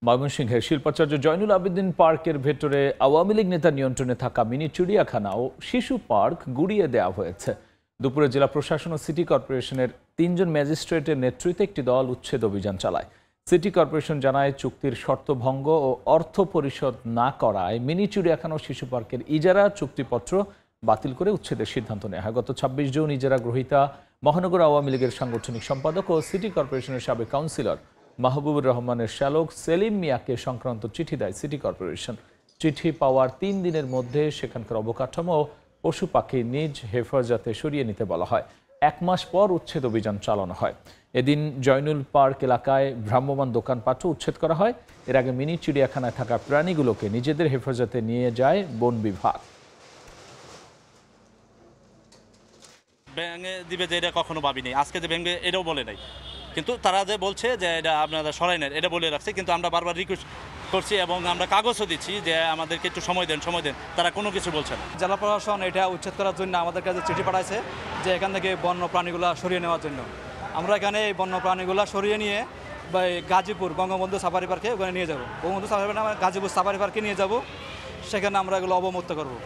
ময়মনসিংহের শিল্পাচার্য জয়নুল আবেদিন পার্কের ভেতরে আওয়ামী লীগ নেতা নিয়ন্ত্রণে থাকা মিনি চিড়িয়াখানা ও শিশু পার্ক গুড়িয়ে দেওয়া হয়েছে। দুপুরে জেলা প্রশাসন ও সিটি কর্পোরেশনের ৩ জন ম্যাজিস্ট্রেটের নেতৃত্বে একটি দল উচ্ছেদ অভিযান চালায়। সিটি কর্পোরেশন জানায়, চুক্তির শর্ত ভঙ্গ ও অর্থ পরিশোধ না করায় মিনি চিড়িয়াখানা ও শিশু পার্কের ইজারা চুক্তিপত্র বাতিল করে উচ্ছেদের সিদ্ধান্ত নেওয়া হয়। গত ২৬ জুন ইজারা গ্রহীতা মহানগর আওয়ামী লীগের সাংগঠনিক সম্পাদক ও সিটি কর্পোরেশনের সাবেক কাউন্সিলর মাহবুবুর রহমানের শ্যালক সেলিম মিয়াকে সংক্রান্ত চিঠি দেয় সিটি কর্পোরেশন। চিঠি পাওয়ার ৩ দিনের মধ্যে সেখানকার অবকাঠামো ও পশু পাখি নিজ হেফাজতে সরিয়ে নিতে বলা হয়। ১ মাস পর উচ্ছেদ অভিযান চালানো হয়। এদিন জয়নুল পার্ক এলাকায় ভ্রাম্যমাণ দোকানপাটও উচ্ছেদ করা হয়। এর আগে মিনি চিড়িয়াখানায় থাকা প্রাণীগুলোকে নিজেদের হেফাজতে নিয়ে যায় বন বিভাগ। ভেঙে দিবে যে এটা কখনো ভাবিনি, আজকে যে ভেঙে এটাও বলে নাই, কিন্তু তারা যে বলছে যে এটা আপনারা সরাই নেন এটা বলে রাখছে, কিন্তু আমরা বারবার রিকোয়েস্ট করছি এবং আমরা কাগজও দিচ্ছি যে আমাদেরকে একটু সময় দেন, তারা কোনো কিছু বলছে না। জেলা প্রশাসন এটা উচ্ছেদ করার জন্য আমাদের কাছে চিঠি পাঠাইছে যে এখান থেকে বন্য প্রাণীগুলো সরিয়ে নেওয়ার জন্য। আমরা এখানে এই বন্য প্রাণীগুলো সরিয়ে নিয়ে গাজীপুর বঙ্গবন্ধু সাফারি পার্কে ওখানে নিয়ে যাবো। বঙ্গবন্ধু সাফারি পার্কে গাজীপুর সাফারি পার্কে নিয়ে যাব, সেখানে আমরা এগুলো অবমুক্ত করবো।